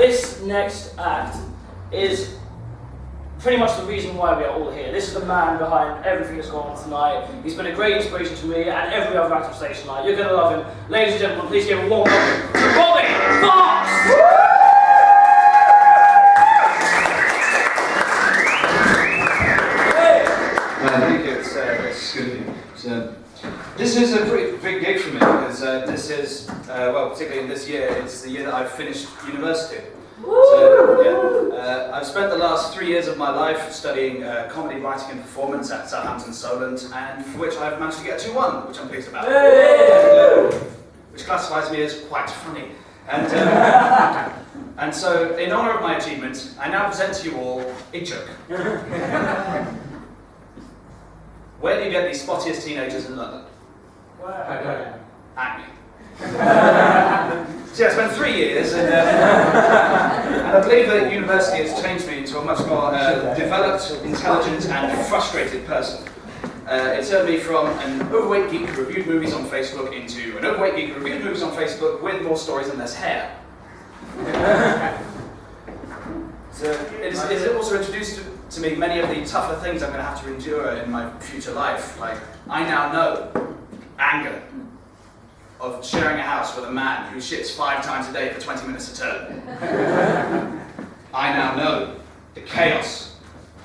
this next act is pretty much the reason why we are all here. This is the man behind everything that's gone on tonight. He's been a great inspiration to me and every other act on stage tonight. You're going to love him. Ladies and gentlemen, please give a warm welcome to Robbie Fox! Thank you, it's good of you. This is a pretty big gig for me because this is, well, particularly in this year, it's the year that I've finished university. So, yeah, I've spent the last 3 years of my life studying comedy writing and performance at Southampton, Solent, and for which I've managed to get a 2-1, which I'm pleased about. Which classifies me as quite funny. And, and so, in honour of my achievement, I now present to you all a joke. Where do you get the spottiest teenagers in London? Acme. So yeah, I spent 3 years, and I believe that university has changed me into a much more developed, intelligent, and frustrated person. It turned me from an overweight geek who reviewed movies on Facebook into an overweight geek who reviewed movies on Facebook with more stories and less hair. So it also introduced to me many of the tougher things I'm going to have to endure in my future life. Like, I now know anger of sharing a house with a man who shits 5 times a day for 20 minutes a turn. I now know the chaos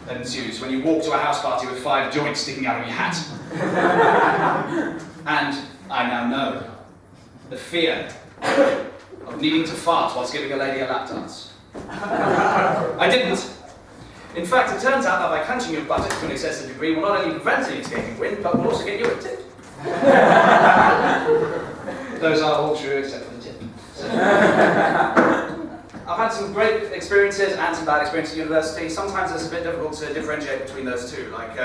that ensues when you walk to a house party with 5 joints sticking out of your hat. And I now know the fear of needing to fart whilst giving a lady a lap dance. I didn't. In fact, it turns out that by clenching your buttocks to an excessive degree will not only prevent an escaping wind, but will also get you a tip. Those are all true except for the tip. So, I've had some great experiences and some bad experiences at university. Sometimes it's a bit difficult to differentiate between those two. Like,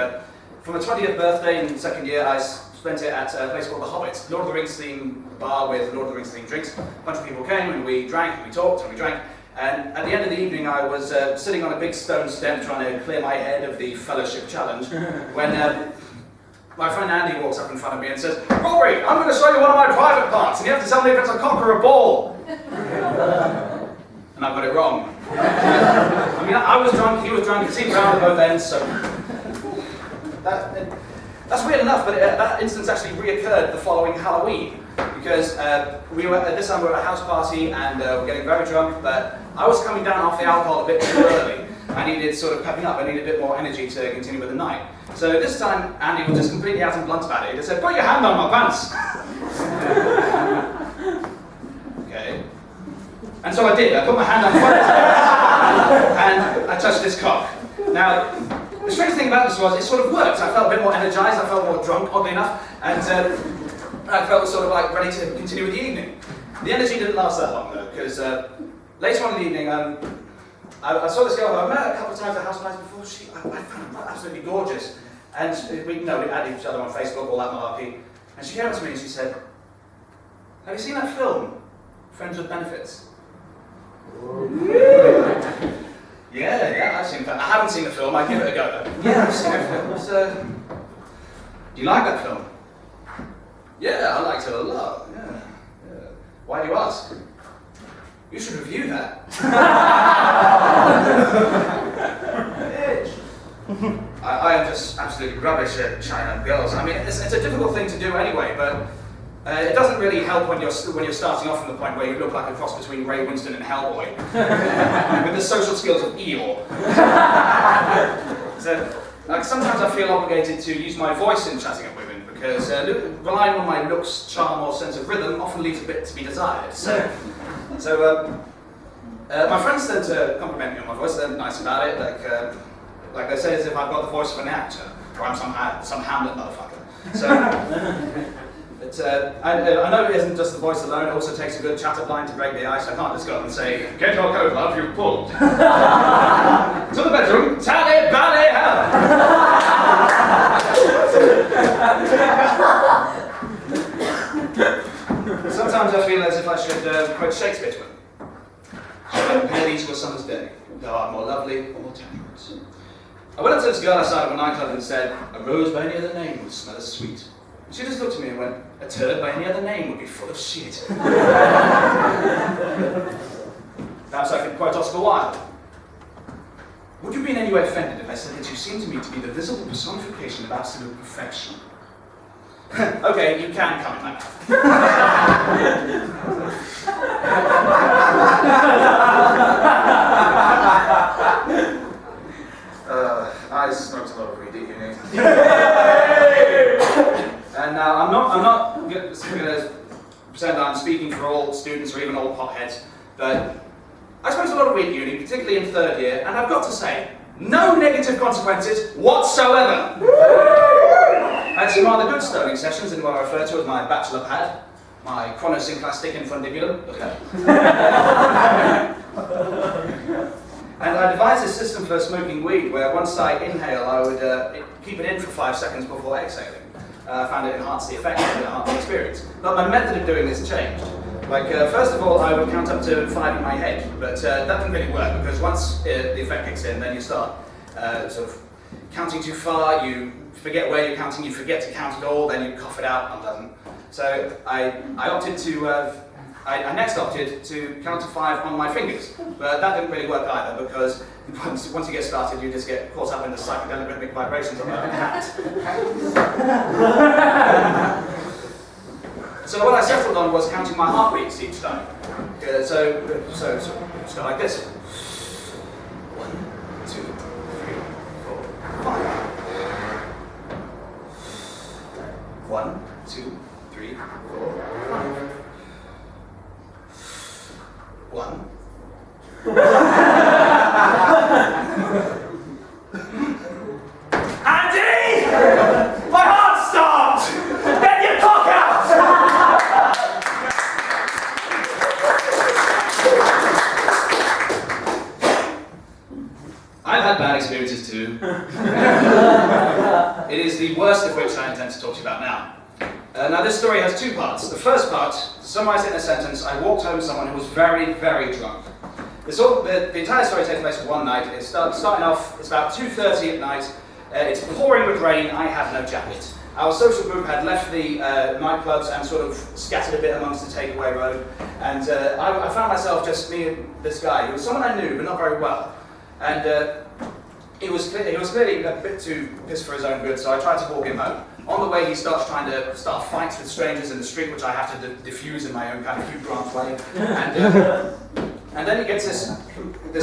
for my 20th birthday in second year, I spent it at a place called The Hobbit, Lord of the Rings themed bar with Lord of the Rings themed drinks. A bunch of people came and we drank and we talked and we drank. And at the end of the evening, I was sitting on a big stone step trying to clear my head of the fellowship challenge when my friend Andy walks up in front of me and says, "Robbie, I'm going to show you one of my private parts, and you have to tell me if it's a cock or a ball." And I got it wrong. I mean, I was drunk, he was drunk, it seemed round at both ends, so... That's weird enough, but that instance actually reoccurred the following Halloween. Because this time we were at a house party and we're getting very drunk, but I was coming down off the alcohol a bit too early. I needed sort of pepping up, I needed a bit more energy to continue with the night. So this time, Andy was just completely out and blunt about it. He just said, "Put your hand on my pants." Okay. And so I did. I put my hand on my pants and I touched his cock. Now, the strange thing about this was it sort of worked. I felt a bit more energized, I felt more drunk, oddly enough, and I felt sort of like ready to continue with the evening. The energy didn't last that long though, because later on in the evening, I saw this girl who I met a couple of times at house parties before. I found her absolutely gorgeous. And we added each other on Facebook, all that malarkey. And she came up to me and she said, "Have you seen that film, Friends with Benefits?" Yeah, I've seen that. I haven't seen the film, I'd give it a go though. Yeah, I've seen it. Do you like that film? Yeah, I liked it a lot. Yeah. Why do you ask? You should review that. I am just absolutely rubbish at China girls. I mean, it's a difficult thing to do anyway, but it doesn't really help when you're starting off from the point where you look like a cross between Ray Winston and Hellboy, with the social skills of Eeyore. So, sometimes I feel obligated to use my voice in chatting at women, because relying on my looks, charm, or sense of rhythm often leaves a bit to be desired. So my friends tend to compliment me on my voice. They're nice about it. Like they say, as if I've got the voice of an actor, or I'm some Hamlet motherfucker. So, I know it isn't just the voice alone. It also takes a good chat-up line to break the ice. I can't just go up and say, "Get your coat, love, you've pulled." To the bedroom, tally, bally, hell. Sometimes I feel as if I should quote Shakespeare to him. "Shall I compare these to a summer's day? Thou art more lovely or more temperate." I went up to this girl outside of a nightclub and said, "A rose by any other name would smell as sweet." And she just looked at me and went, "A turd by any other name would be full of shit." That Perhaps I could quote Oscar Wilde. Would you be in any way offended if I said that you seem to me to be the visible personification of absolute perfection? Okay, you can come in my mouth. I smoked a lot of weed at uni. And now I'm not going to pretend I'm speaking for all students or even all potheads, but I smoked a lot of weed at uni, particularly in third year, and I've got to say, no negative consequences whatsoever. I had some rather good stoning sessions in what I refer to as my bachelor pad, my chronosynclastic infundibulum. Look at that. And I devised a system for smoking weed where once I inhale, I would keep it in for 5 seconds before exhaling. I found it enhanced the effect and enhanced the experience. But my method of doing this changed. Like, first of all, I would count up to 5 in my head, but that didn't really work because once the effect kicks in, then you start sort of counting too far, you forget where you're counting, you forget to count at all, then you cough it out, unpleasant. So I next opted to count to 5 on my fingers, but that didn't really work either because once you get started, you just get caught up in the psychedelic rhythmic vibrations of my hat. So what I settled on was counting my heartbeats each time. So it's go like this. 1, 2, 3, 4, 5. 1, 2, 3, 4, 5. 1. Andy! My heart stopped! Get your cock out! I've had bad experiences too. It is the worst of which I intend to talk to you about now. Now this story has 2 parts. The first part, to summarize it in a sentence, I walked home with someone who was very, very drunk. The entire story takes place one night. It's starting off, it's about 2:30 at night. It's pouring with rain. I have no jacket. Our social group had left the nightclubs and sort of scattered a bit amongst the takeaway road. And I found myself just me and this guy. He was someone I knew, but not very well. And he was clearly a bit too pissed for his own good, so I tried to walk him home. On the way, he starts trying to start fights with strangers in the street, which I have to diffuse in my own kind of Hugh Grant way. And then he gets this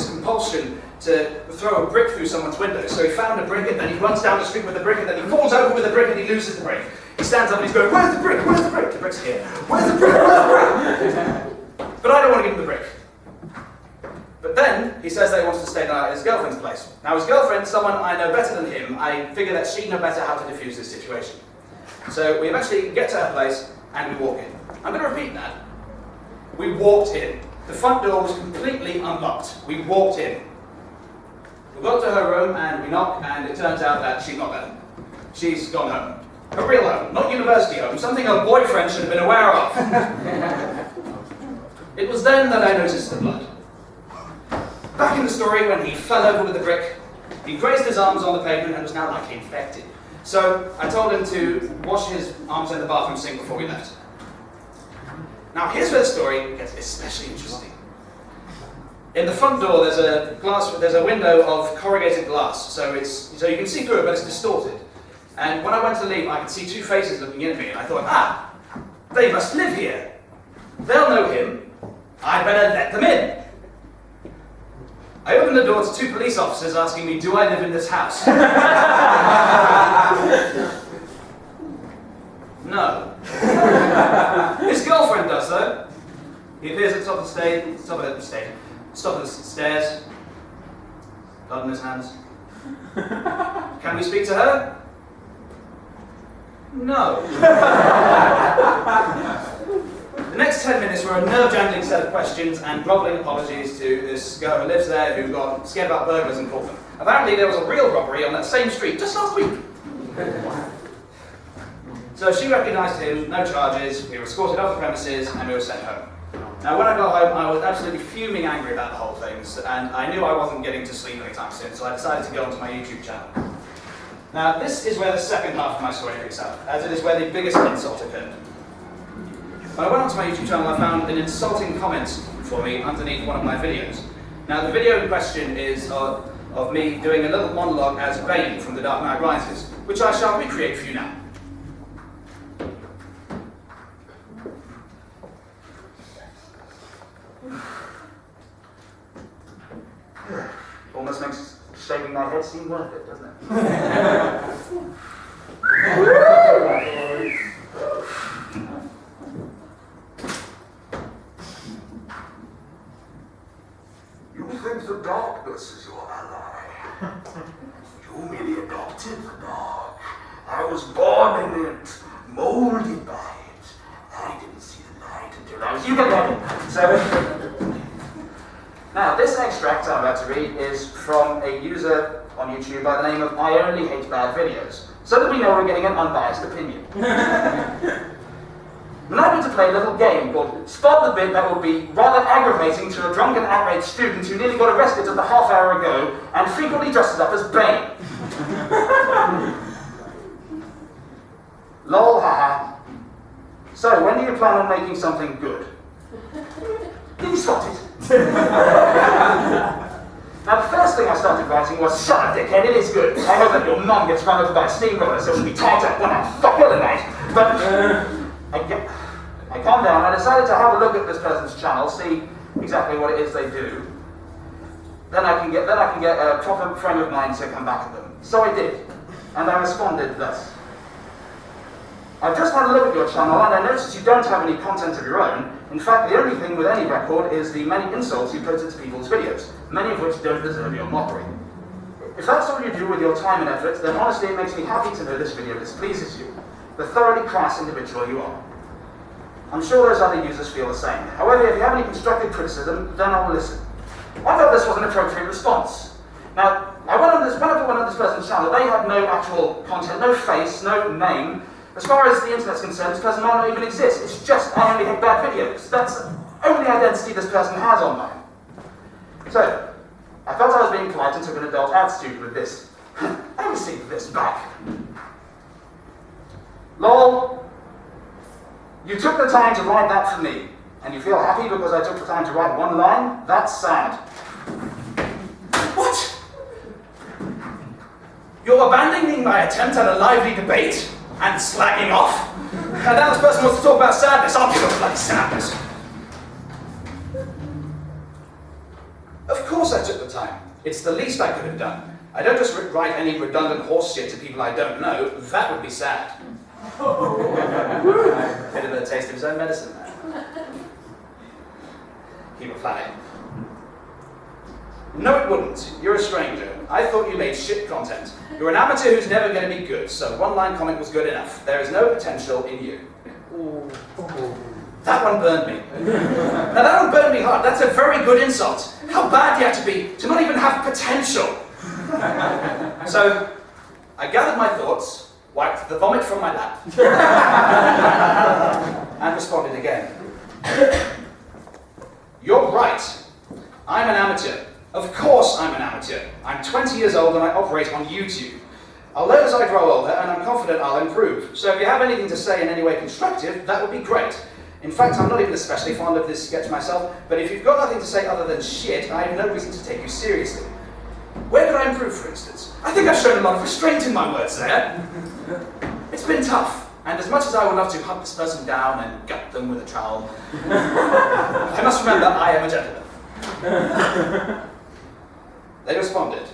compulsion to throw a brick through someone's window. So he found a brick, and then he runs down the street with the brick, and then he falls over with the brick, and he loses the brick. He stands up and he's going, "Where's the brick? Where's the brick?" The brick's here. "Where's the brick? Where's the brick?" But I don't want to give him the brick. But then he says that he wants to stay the night at his girlfriend's place. Now his girlfriend, someone I know better than him, I figure that she'd know better how to diffuse this situation. So we eventually get to her place and we walk in. I'm going to repeat that. We walked in. The front door was completely unlocked. We walked in. We got to her room and we knocked, and it turns out that she's not there. She's gone home. A real home, not university home, something her boyfriend should have been aware of. It was then that I noticed the blood. Back in the story, when he fell over with the brick, he grazed his arms on the pavement and was now likely infected. So I told him to wash his arms in the bathroom sink before we left. Now here's where the story gets especially interesting. In the front door, there's a window of corrugated glass, so you can see through it, but it's distorted. And when I went to leave, I could see 2 faces looking in at me, and I thought, they must live here. They'll know him. I'd better let them in. I opened the door to 2 police officers asking me, do I live in this house? No. His girlfriend does, though. He appears at the top of the stairs, blood in his hands. Can we speak to her? No. The next 10 minutes were a nerve-jangling set of questions and grovelling apologies to this girl who lives there who got scared about burglars and caught them. Apparently there was a real robbery on that same street just last week. So she recognised him, no charges, we were escorted off the premises and we were sent home. Now when I got home I was absolutely fuming angry about the whole thing, and I knew I wasn't getting to sleep anytime soon, so I decided to go onto my YouTube channel. Now this is where the second half of my story picks up, as it is where the biggest insult occurred. When I went onto my YouTube channel, I found an insulting comment for me underneath one of my videos. Now the video in question is of me doing a little monologue as Bane from The Dark Knight Rises, which I shall recreate for you now. Almost makes shaving my head seem worth it, doesn't it? You think the darkness is your ally. You merely adopted the dark. I was born in it, molded by it. I didn't see the light until I was... You get that? So, now this extract I'm about to read is from a user on YouTube by the name of I Only Hate Bad Videos, so that we know we're getting an unbiased opinion. We're now going to play a little game called Spot the Bit that will be rather aggravating to a drunken outraged student who nearly got arrested just a half hour ago and frequently dresses up as Bane. Lol, haha. So, when do you plan on making something good? Did you spot it? Now, the first thing I started writing was, shut up, dickhead, it is good. I hope that your mum gets run over by a steamroller so she'll be tied up when I fuck her tonight. But I calmed down, I decided to have a look at this person's channel, see exactly what it is they do. Then I can get a proper frame of mind to come back at them. So I did, and I responded thus. I've just had a look at your channel and I noticed you don't have any content of your own. In fact, the only thing with any record is the many insults you put into people's videos, many of which don't deserve your mockery. If that's all you do with your time and effort, then honestly it makes me happy to know this video displeases you, the thoroughly crass individual you are. I'm sure those other users feel the same. However, if you have any constructive criticism, then I will listen. I thought this was an appropriate response. Now, when I went on this person's channel, they had no actual content, no face, no name. As far as the internet's concerned, this person might not even exist. It's just I only hate bad videos. That's the only identity this person has online. So, I felt I was being polite and took an adult attitude with this. I received this back. Lol. You took the time to write that for me, and you feel happy because I took the time to write one line? That's sad. What? You're abandoning my attempt at a lively debate and slagging off? And now this person wants to talk about sadness. I'll give them bloody sadness. Of course I took the time. It's the least I could have done. I don't just write any redundant horse shit to people I don't know. That would be sad. Bit of a taste of his own medicine there. Keep it flying. No, it wouldn't. You're a stranger. I thought you made shit content. You're an amateur who's never going to be good, so one-line comment was good enough. There is no potential in you. That one burned me. Now that one burned me hard. That's a very good insult. How bad do you have to be to not even have potential? So, I gathered my thoughts, wiped the vomit from my lap, and responded again. You're right. I'm an amateur. Of course I'm an amateur. I'm 20 years old and I operate on YouTube. I'll learn as I grow older and I'm confident I'll improve. So if you have anything to say in any way constructive, that would be great. In fact, I'm not even especially fond of this sketch myself, but if you've got nothing to say other than shit, I have no reason to take you seriously. Where could I improve, for instance? I think I've shown a lot of restraint in my words there. It's been tough, and as much as I would love to hunt this person down and gut them with a trowel, I must remember I am a gentleman. They responded,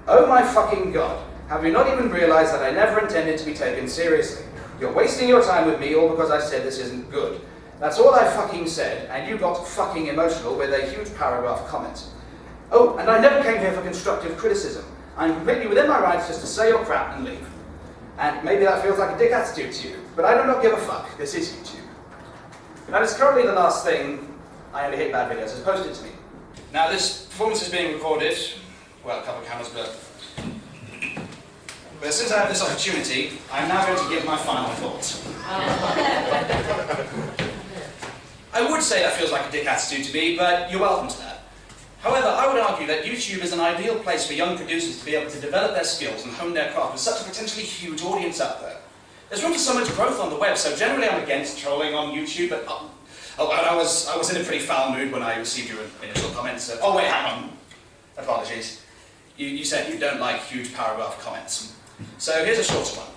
"Oh my fucking god, have you not even realized that I never intended to be taken seriously? You're wasting your time with me all because I said this isn't good. That's all I fucking said, and you got fucking emotional with a huge paragraph comment. Oh, and I never came here for constructive criticism. I'm completely within my rights just to say your crap and leave. And maybe that feels like a dick attitude to you, but I do not give a fuck. This is YouTube." That is currently the last thing I Only Hate Bad Videos has posted to me. Now this performance is being recorded, well, a couple of cameras, but since I have this opportunity, I'm now going to give my final thoughts. I would say that feels like a dick attitude to me, but you're welcome to that. However, I would argue that YouTube is an ideal place for young producers to be able to develop their skills and hone their craft with such a potentially huge audience out there. There's room for so much growth on the web, so generally I'm against trolling on YouTube, but Oh, and I was in a pretty foul mood when I received your initial comments. Oh wait, hang on. Apologies. You said you don't like huge paragraph comments. So here's a shorter one.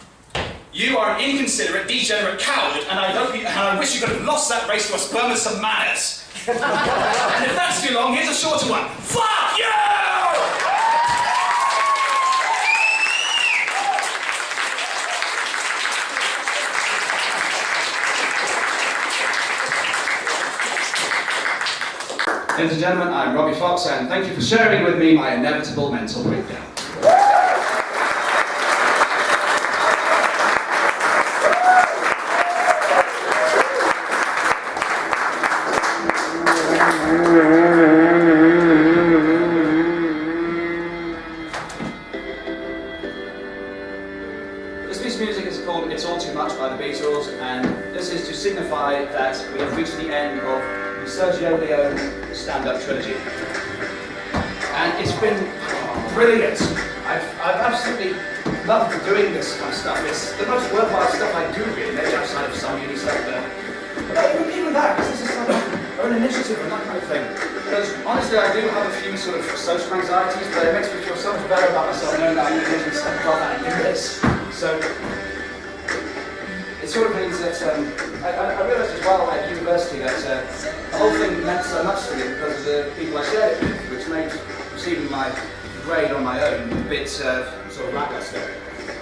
You are an inconsiderate, degenerate coward, and I wish you could have lost that race to a sperm with some manners. And if that's too long, here's a shorter one. Fuck you! Ladies and gentlemen, I'm Robbie Fox, and thank you for sharing with me my inevitable mental breakdown. This piece of music is called It's All Too Much by the Beatles, and this is to signify that we have reached the end of the Sergio Leone stand-up trilogy. And it's been brilliant. I've absolutely loved doing this kind of stuff. It's the most worthwhile stuff I do, really, maybe outside of some uni stuff there. But even that, because this is like our own initiative and that kind of thing. Because honestly, I do have a few sort of social anxieties, but it makes me feel so much better about myself knowing that I can do stuff above that and do this. So it sort of means that I realised as well at university that the whole thing meant so much to me because of the people I shared it with, which made receiving my grade on my own a bit sort of lackluster.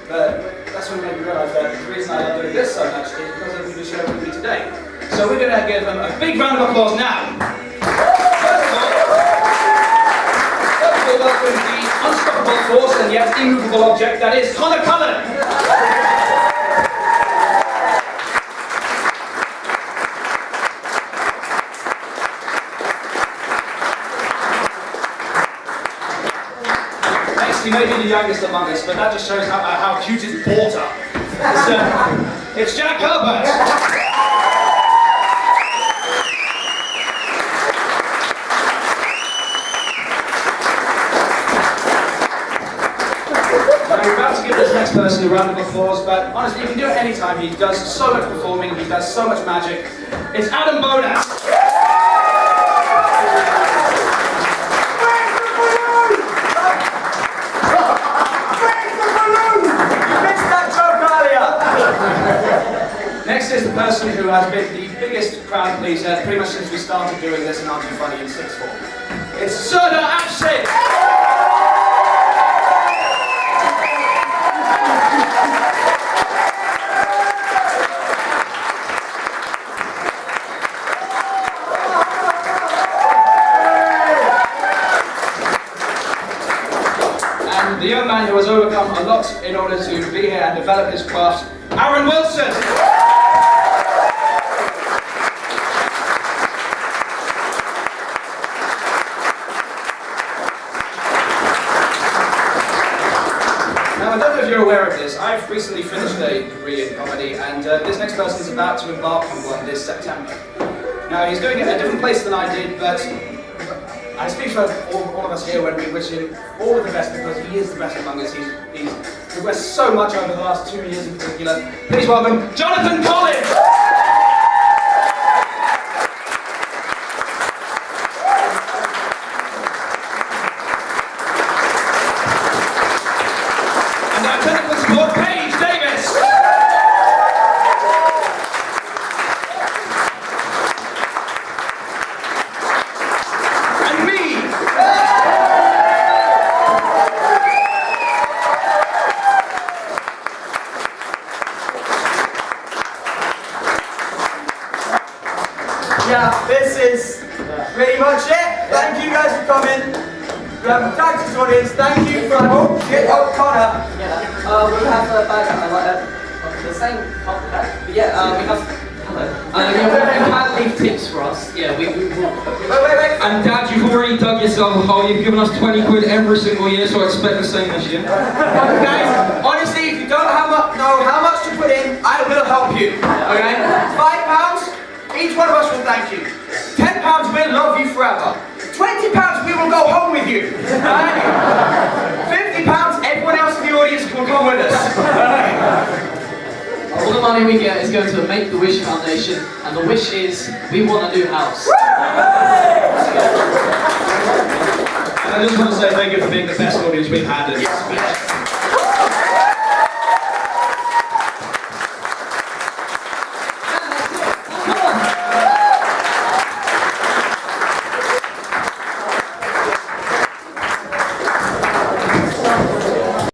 But that's when it made me realise that the reason I love doing this so much is because of people who share it with me today. So we're going to give them a big round of applause now. First of all, welcome the unstoppable force and yet immovable object that is Cullen. He may be the youngest among us, but that just shows how cute his brought up. It's Jack Herbert! Now you're about to give this next person a round of applause, but honestly, you can do it anytime. He does so much performing, he does so much magic. It's Bownass! Next is the person who has been the biggest crowd pleaser pretty much since we started doing this in Aren't You Funny in sixth form. It's Serdar Avcin! And the young man who has overcome a lot in order to be here and develop his craft, Aaron Wilson! Now, I don't know if you're aware of this. I've recently finished a degree in comedy, and this next person is about to embark on one this September. Now, he's doing it at a different place than I did, but I speak for all of us here when we wish him all of the best because he is the best among us. He's progressed so much over the last 2 years in particular. Please welcome Jonathan Cullen! And our technical support, Paige Davis! And me! Yeah, this is pretty much it. Thank you guys for coming. Thanks to the audience. Thank you for Connor. Yeah, we have a bag the same copy bag. But yeah, we have. You can't leave tips for us. Yeah, we will. Wait. And Dad, you've already dug yourself a hole. You've given us 20 quid every single year, so I expect the same this year. Guys, honestly, if you don't know how much to put in, I will help you. Okay? £5, each one of us will thank you. £10, we'll love you forever. £20, we will go home with you. Right? £50, everyone else in the audience will come with us. All the money we get is going to the Make-A-Wish Foundation, and the wish is, we want a new house. And I just want to say thank you for being the best audience we've had in this speech.